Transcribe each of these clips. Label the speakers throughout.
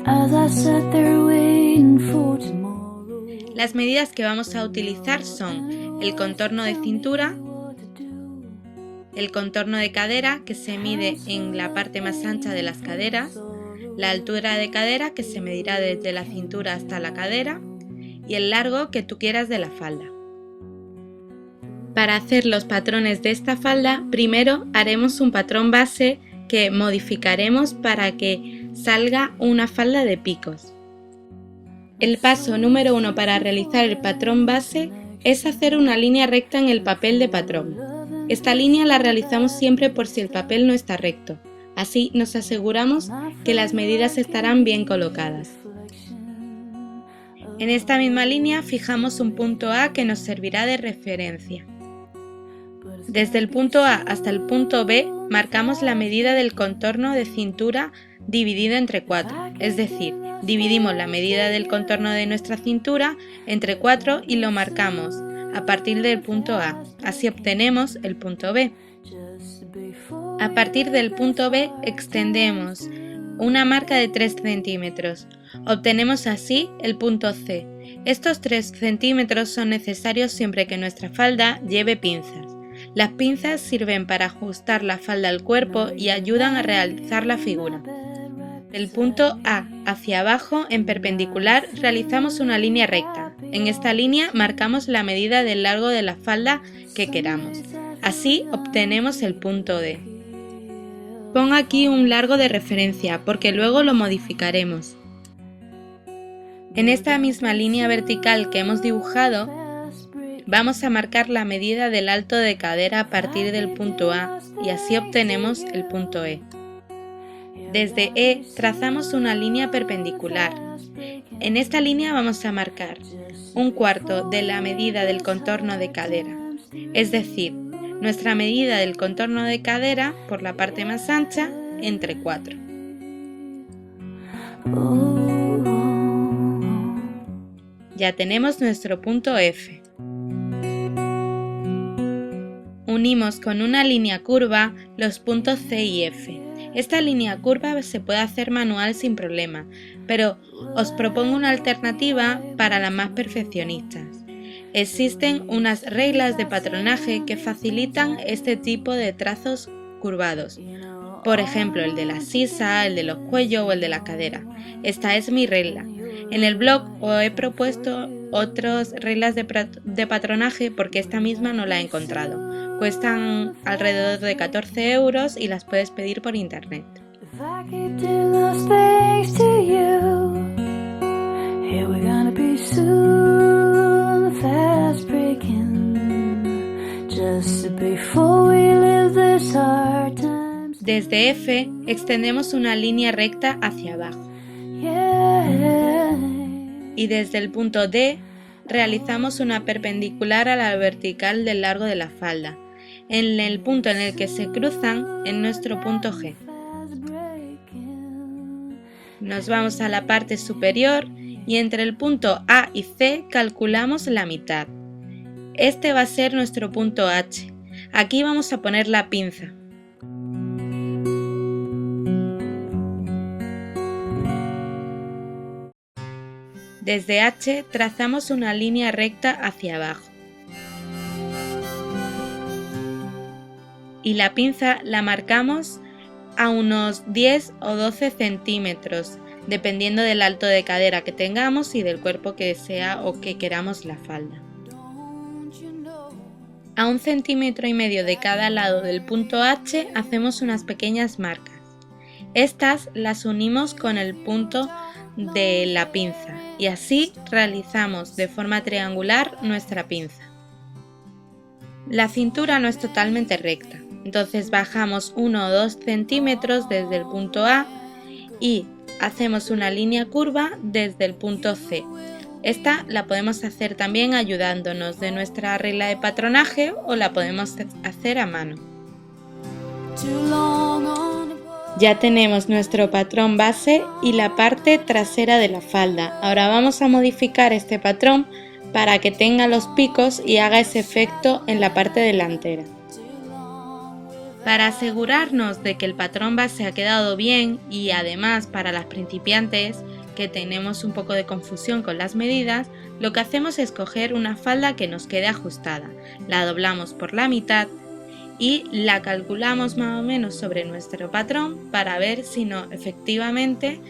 Speaker 1: as I sat there waiting for tomorrow.
Speaker 2: Las medidas que vamos a utilizar son el contorno de cintura, el contorno de cadera, que se mide en la parte más ancha de las caderas, la altura de cadera, que se medirá desde la cintura hasta la cadera, y el largo que tú quieras de la falda. Para hacer los patrones de esta falda, primero haremos un patrón base que modificaremos para que salga una falda de picos. El paso número 1 para realizar el patrón base es hacer una línea recta en el papel de patrón. Esta línea la realizamos siempre por si el papel no está recto. Así nos aseguramos que las medidas estarán bien colocadas. En esta misma línea fijamos un punto A que nos servirá de referencia. Desde el punto A hasta el punto B marcamos la medida del contorno de cintura dividido entre 4, es decir, dividimos la medida del contorno de nuestra cintura entre 4 y lo marcamos a partir del punto A, así obtenemos el punto B. A partir del punto B extendemos una marca de 3 centímetros, obtenemos así el punto C. Estos 3 centímetros son necesarios siempre que nuestra falda lleve pinzas. Las pinzas sirven para ajustar la falda al cuerpo y ayudan a realizar la figura. Del punto A hacia abajo, en perpendicular, realizamos una línea recta. En esta línea marcamos la medida del largo de la falda que queramos. Así obtenemos el punto D. Pon aquí un largo de referencia porque luego lo modificaremos. En esta misma línea vertical que hemos dibujado, vamos a marcar la medida del alto de cadera a partir del punto A y así obtenemos el punto E. Desde E trazamos una línea perpendicular. En esta línea vamos a marcar 1/4 de la medida del contorno de cadera, es decir, nuestra medida del contorno de cadera por la parte más ancha entre 4. Ya tenemos nuestro punto F. Unimos con una línea curva los puntos C y F. Esta línea curva se puede hacer manual sin problema, pero os propongo una alternativa para las más perfeccionistas. Existen unas reglas de patronaje que facilitan este tipo de trazos curvados. Por ejemplo, el de la sisa, el de los cuellos o el de la cadera. Esta es mi regla. En el blog os he propueto otras reglas de patronaje porque esta misma no la he encontrado. Cuestan alrededor de 14 € y las puedes pedir por internet. Desde F extendemos una línea recta hacia abajo. Y desde el punto D realizamos una perpendicular a la vertical del largo de la falda. En el punto en el que se cruzan en nuestro punto G. Nos vamos a la parte superior y entre el punto A y C calculamos la mitad. Este va a ser nuestro punto H. Aquí vamos a poner la pinza. Desde H trazamos una línea recta hacia abajo. Y la pinza la marcamos a unos 10 o 12 centímetros, dependiendo del alto de cadera que tengamos y del cuerpo que sea o que queramos la falda. A 1,5 centímetros de cada lado del punto H hacemos unas pequeñas marcas. Estas las unimos con el punto de la pinza y así realizamos de forma triangular nuestra pinza. La cintura no es totalmente recta, entonces bajamos 1 o 2 centímetros desde el punto A y hacemos una línea curva desde el punto C. Esta la podemos hacer también ayudándonos de nuestra regla de patronaje o la podemos hacer a mano. Ya tenemos nuestro patrón base y la parte trasera de la falda. Ahora vamos a modificar este patrón para que tenga los picos y haga ese efecto en la parte delantera. Para asegurarnos de que el patrón base ha quedado bien y además para las principiantes que tenemos un poco de confusión con las medidas, lo que hacemos es coger una falda que nos quede ajustada, la doblamos por la mitad y la calculamos más o menos sobre nuestro patrón para ver si efectivamente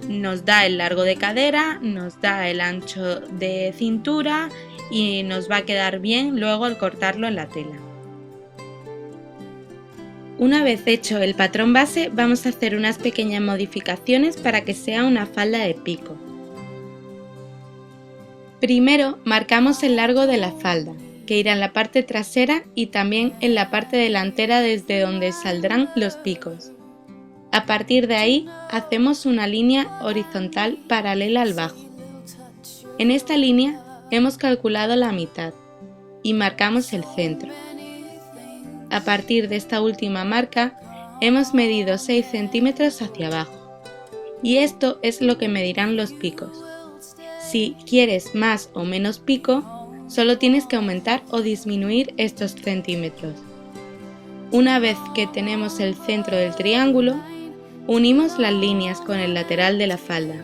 Speaker 2: nos da el largo de cadera, nos da el ancho de cintura y nos va a quedar bien luego al cortarlo en la tela. Una vez hecho el patrón base, vamos a hacer unas pequeñas modificaciones para que sea una falda de pico. Primero marcamos el largo de la falda, que irá en la parte trasera y también en la parte delantera desde donde saldrán los picos. A partir de ahí hacemos una línea horizontal paralela al bajo. En esta línea hemos calculado la mitad y marcamos el centro. A partir de esta última marca hemos medido 6 centímetros hacia abajo y esto es lo que medirán los picos. Si quieres más o menos pico, solo tienes que aumentar o disminuir estos centímetros. Una vez que tenemos el centro del triángulo, unimos las líneas con el lateral de la falda.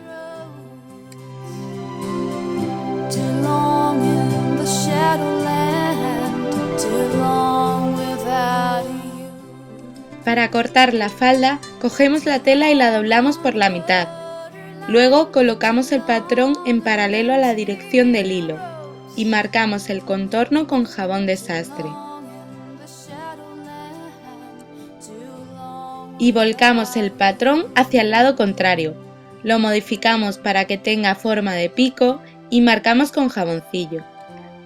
Speaker 2: Para cortar la falda, cogemos la tela y la doblamos por la mitad. Luego colocamos el patrón en paralelo a la dirección del hilo y marcamos el contorno con jabón de sastre. Y volcamos el patrón hacia el lado contrario. Lo modificamos para que tenga forma de pico y marcamos con jaboncillo.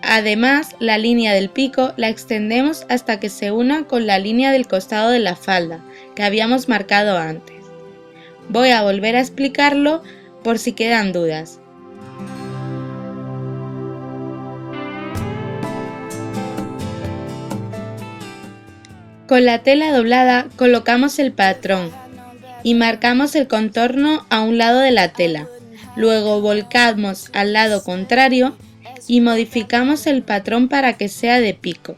Speaker 2: Además, la línea del pico la extendemos hasta que se una con la línea del costado de la falda, que habíamos marcado antes. Voy a volver a explicarlo por si quedan dudas. Con la tela doblada colocamos el patrón y marcamos el contorno a un lado de la tela. Luego volcamos al lado contrario y modificamos el patrón para que sea de pico,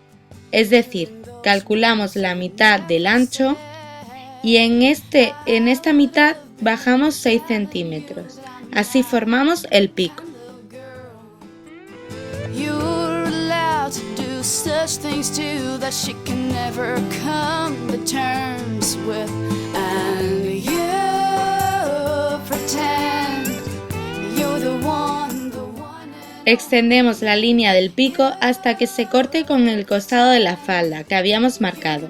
Speaker 2: es decir, calculamos la mitad del ancho y en esta mitad bajamos 6 centímetros, así formamos el pico. Extendemos la línea del pico hasta que se corte con el costado de la falda que habíamos marcado.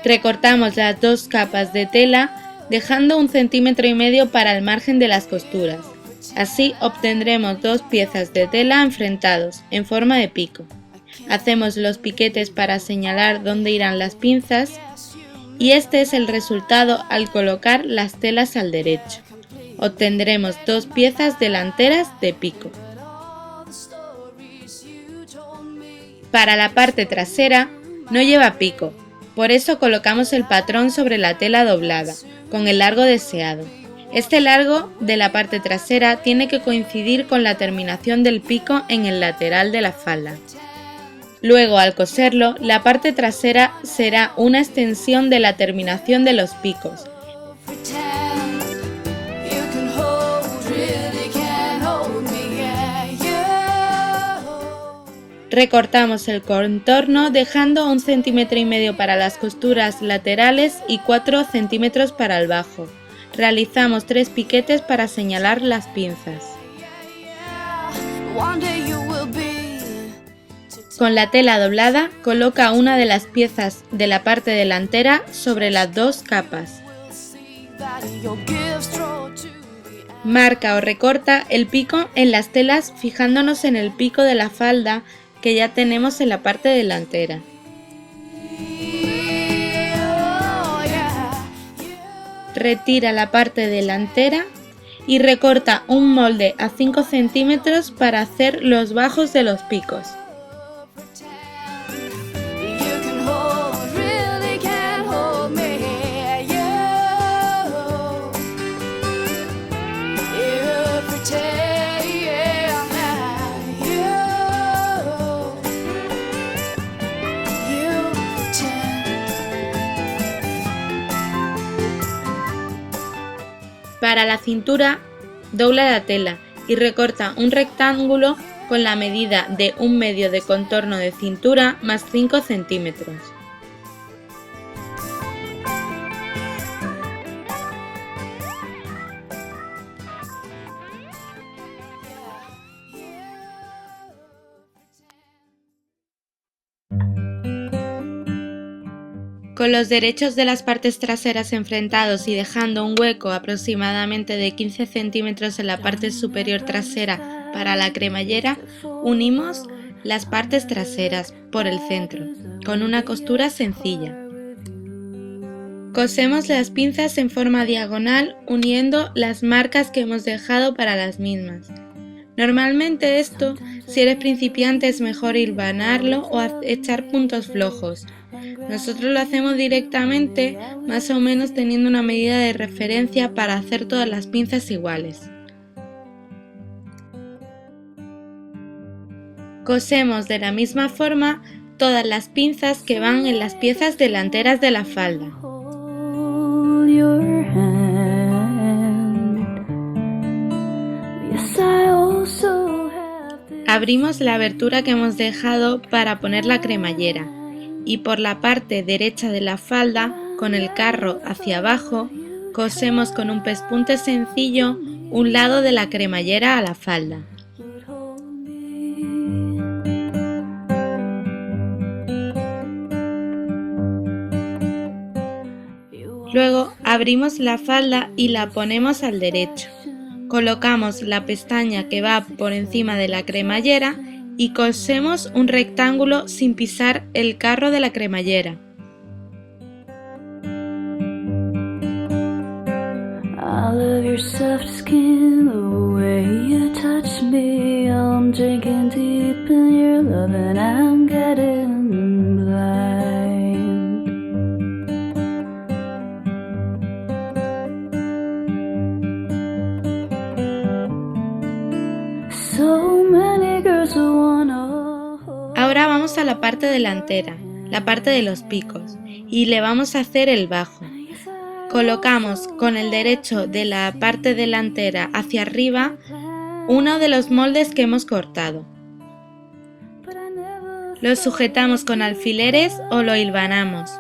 Speaker 2: Recortamos las dos capas de tela dejando 1,5 centímetros para el margen de las costuras. Así obtendremos dos piezas de tela enfrentados en forma de pico. Hacemos los piquetes para señalar dónde irán las pinzas y este es el resultado al colocar las telas al derecho. Obtendremos dos piezas delanteras de pico. Para la parte trasera no lleva pico, por eso colocamos el patrón sobre la tela doblada, con el largo deseado. Este largo de la parte trasera tiene que coincidir con la terminación del pico en el lateral de la falda. Luego, al coserlo, la parte trasera será una extensión de la terminación de los picos. Recortamos el contorno dejando 1,5 centímetros para las costuras laterales y 4 centímetros para el bajo. Realizamos 3 piquetes para señalar las pinzas. Con la tela doblada, coloca una de las piezas de la parte delantera sobre las dos capas. Marca o recorta el pico en las telas fijándonos en el pico de la falda que ya tenemos en la parte delantera. Retira la parte delantera y recorta un molde a 5 centímetros para hacer los bajos de los picos. Para la cintura, dobla la tela y recorta un rectángulo con la medida de 1/2 de contorno de cintura más 5 centímetros. Con los derechos de las partes traseras enfrentados y dejando un hueco aproximadamente de 15 centímetros en la parte superior trasera para la cremallera, unimos las partes traseras por el centro, con una costura sencilla. Cosemos las pinzas en forma diagonal uniendo las marcas que hemos dejado para las mismas. Normalmente esto, si eres principiante, es mejor hilvanarlo o echar puntos flojos. Nosotros lo hacemos directamente, más o menos teniendo una medida de referencia para hacer todas las pinzas iguales. Cosemos de la misma forma todas las pinzas que van en las piezas delanteras de la falda. Abrimos la abertura que hemos dejado para poner la cremallera y por la parte derecha de la falda, con el carro hacia abajo, cosemos con un pespunte sencillo un lado de la cremallera a la falda. Luego abrimos la falda y la ponemos al derecho. Colocamos la pestaña que va por encima de la cremallera y cosemos un rectángulo sin pisar el carro de la cremallera. Ahora vamos a la parte delantera, la parte de los picos, y le vamos a hacer el bajo. Colocamos con el derecho de la parte delantera hacia arriba uno de los moldes que hemos cortado. Lo sujetamos con alfileres o lo hilvanamos.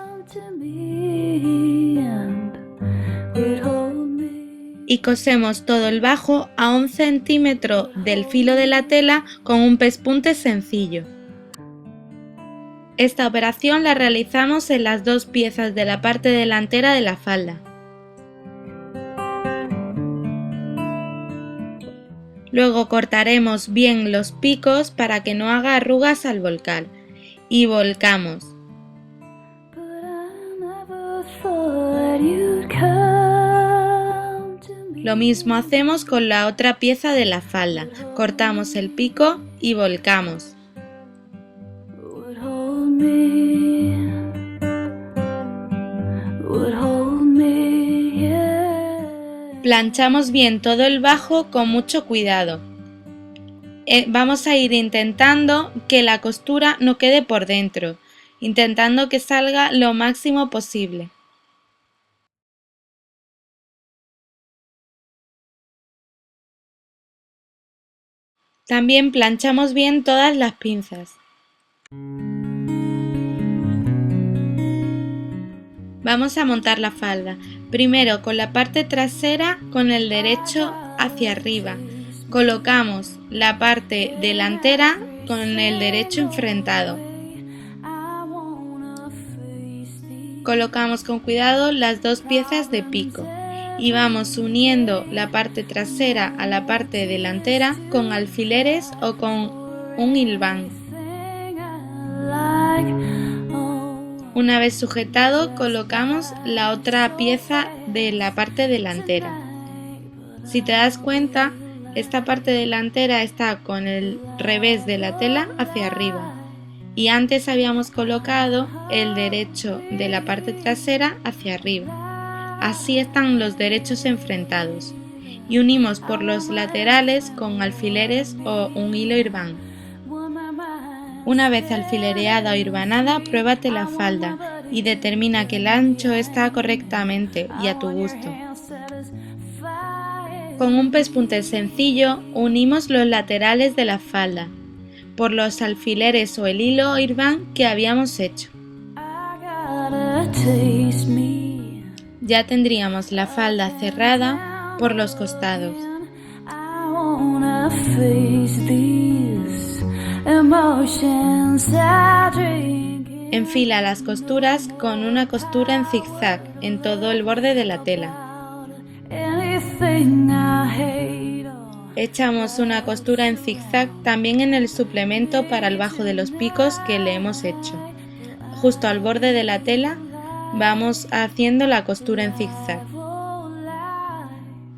Speaker 2: Y cosemos todo el bajo a 1 centímetro del filo de la tela con un pespunte sencillo. Esta operación la realizamos en las dos piezas de la parte delantera de la falda. Luego cortaremos bien los picos para que no haga arrugas al volcar y volcamos. Lo mismo hacemos con la otra pieza de la falda, cortamos el pico y volcamos. Planchamos bien todo el bajo con mucho cuidado. Vamos a ir intentando que la costura no quede por dentro, intentando que salga lo máximo posible. También planchamos bien todas las pinzas. Vamos a montar la falda, primero con la parte trasera con el derecho hacia arriba. Colocamos la parte delantera con el derecho enfrentado. Colocamos con cuidado las dos piezas de pico y vamos uniendo la parte trasera a la parte delantera con alfileres o con un hilván. Una vez sujetado, colocamos la otra pieza de la parte delantera. Si te das cuenta, esta parte delantera está con el revés de la tela hacia arriba y antes habíamos colocado el derecho de la parte trasera hacia arriba. Así están los derechos enfrentados y unimos por los laterales con alfileres o un hilo hilván. Una vez alfilereada o hilvanada, pruébate la falda y determina que el ancho está correctamente y a tu gusto. Con un pespunte sencillo unimos los laterales de la falda por los alfileres o el hilo Irván que habíamos hecho. Ya tendríamos la falda cerrada por los costados. Enfila las costuras con una costura en zigzag en todo el borde de la tela. Echamos una costura en zigzag también en el suplemento para el bajo de los picos que le hemos hecho. Justo al borde de la tela vamos haciendo la costura en zigzag.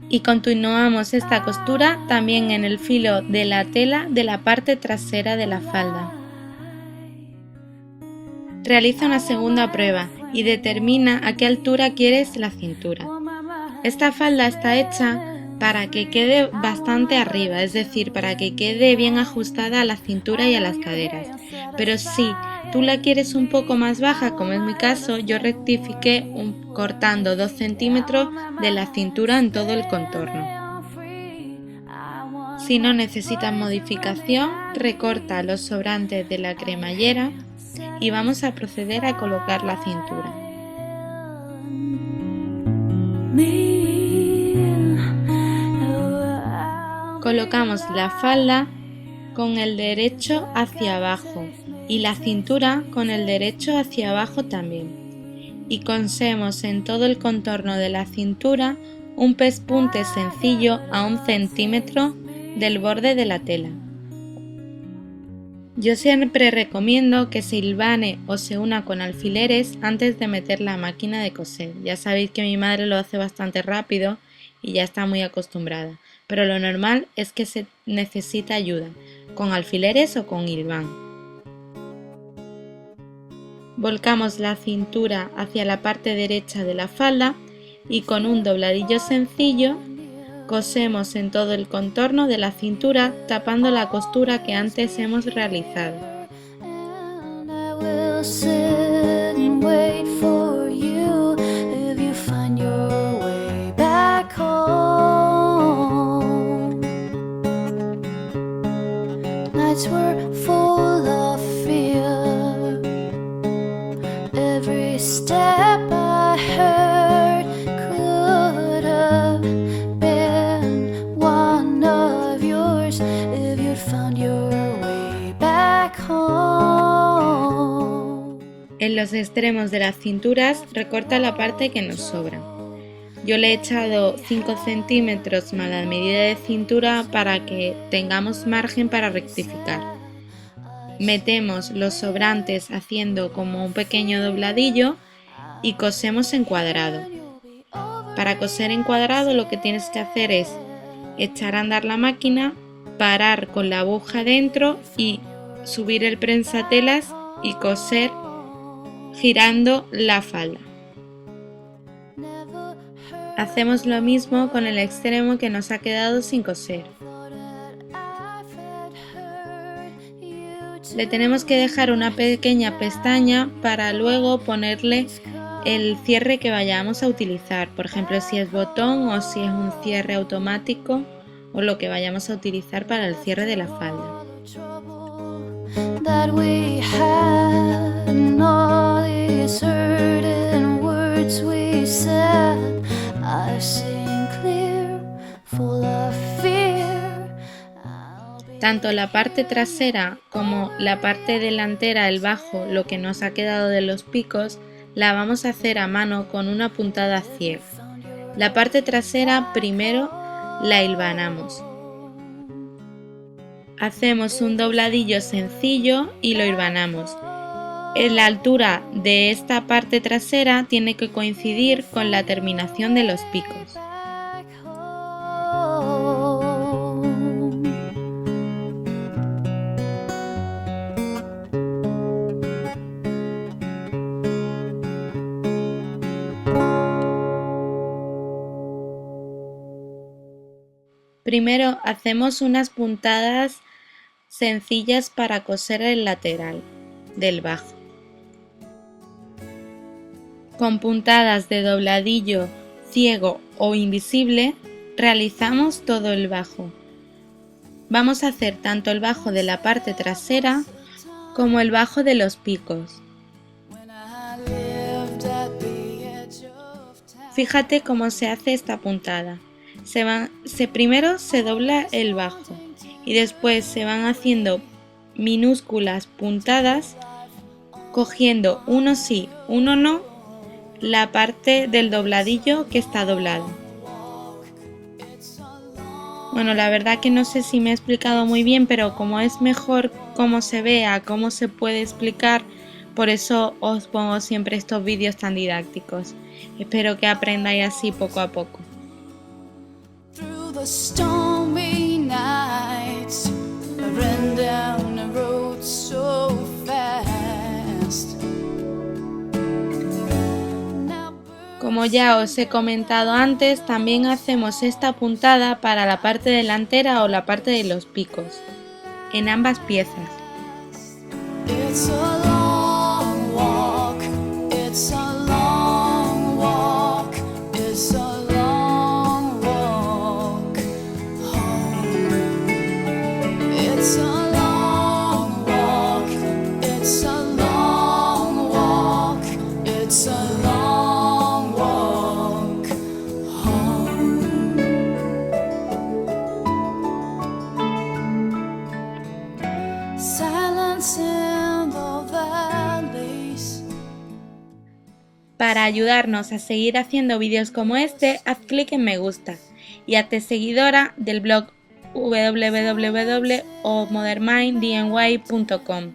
Speaker 2: Y continuamos esta costura también en el filo de la tela de la parte trasera de la falda. Realiza una segunda prueba y determina a qué altura quieres la cintura. Esta falda está hecha para que quede bastante arriba, es decir, para que quede bien ajustada a la cintura y a las caderas. Pero si tú la quieres un poco más baja, como es mi caso, yo rectifiqué cortando 2 centímetros de la cintura en todo el contorno. Si no necesitas modificación, recorta los sobrantes de la cremallera y vamos a proceder a colocar la cintura. Colocamos la falda con el derecho hacia abajo y la cintura con el derecho hacia abajo también. Y cosemos en todo el contorno de la cintura un pespunte sencillo a 1 centímetro del borde de la tela. Yo siempre recomiendo que se hilvane o se una con alfileres antes de meter la máquina de coser. Ya sabéis que mi madre lo hace bastante rápido y ya está muy acostumbrada, pero lo normal es que se necesita ayuda, con alfileres o con hilván. Volcamos la cintura hacia la parte derecha de la falda y con un dobladillo sencillo cosemos en todo el contorno de la cintura tapando la costura que antes hemos realizado. En los extremos de las cinturas recorta la parte que nos sobra. Yo le he echado 5 centímetros más la medida de cintura para que tengamos margen para rectificar. Metemos los sobrantes haciendo como un pequeño dobladillo y cosemos en cuadrado. Para coser en cuadrado lo que tienes que hacer es echar a andar la máquina, parar con la aguja dentro y subir el prensatelas y coser girando la falda. Hacemos lo mismo con el extremo que nos ha quedado sin coser. Le tenemos que dejar una pequeña pestaña para luego ponerle el cierre que vayamos a utilizar, por ejemplo si es botón o si es un cierre automático o lo que vayamos a utilizar para el cierre de la falda. Tanto la parte trasera como la parte delantera, el bajo, lo que nos ha quedado de los picos, la vamos a hacer a mano con una puntada ciega. La parte trasera primero la hilvanamos. Hacemos un dobladillo sencillo y lo hilvanamos. En la altura de esta parte trasera tiene que coincidir con la terminación de los picos. Primero hacemos unas puntadas sencillas para coser el lateral del bajo. Con puntadas de dobladillo ciego o invisible realizamos todo el bajo. Vamos a hacer tanto el bajo de la parte trasera como el bajo de los picos. Fíjate cómo se hace esta puntada. Primero se dobla el bajo y después se van haciendo minúsculas puntadas, cogiendo uno sí, uno no, la parte del dobladillo que está doblado. Bueno, la verdad que no sé si me he explicado muy bien, pero como es mejor cómo se vea, cómo se puede explicar, por eso os pongo siempre estos vídeos tan didácticos. Espero que aprendáis así poco a poco. Como ya os he comentado antes, también hacemos esta puntada para la parte delantera o la parte de los picos, en ambas piezas. Para ayudarnos a seguir haciendo vídeos como este, haz clic en me gusta y hazte seguidora del blog www.modernminddny.com.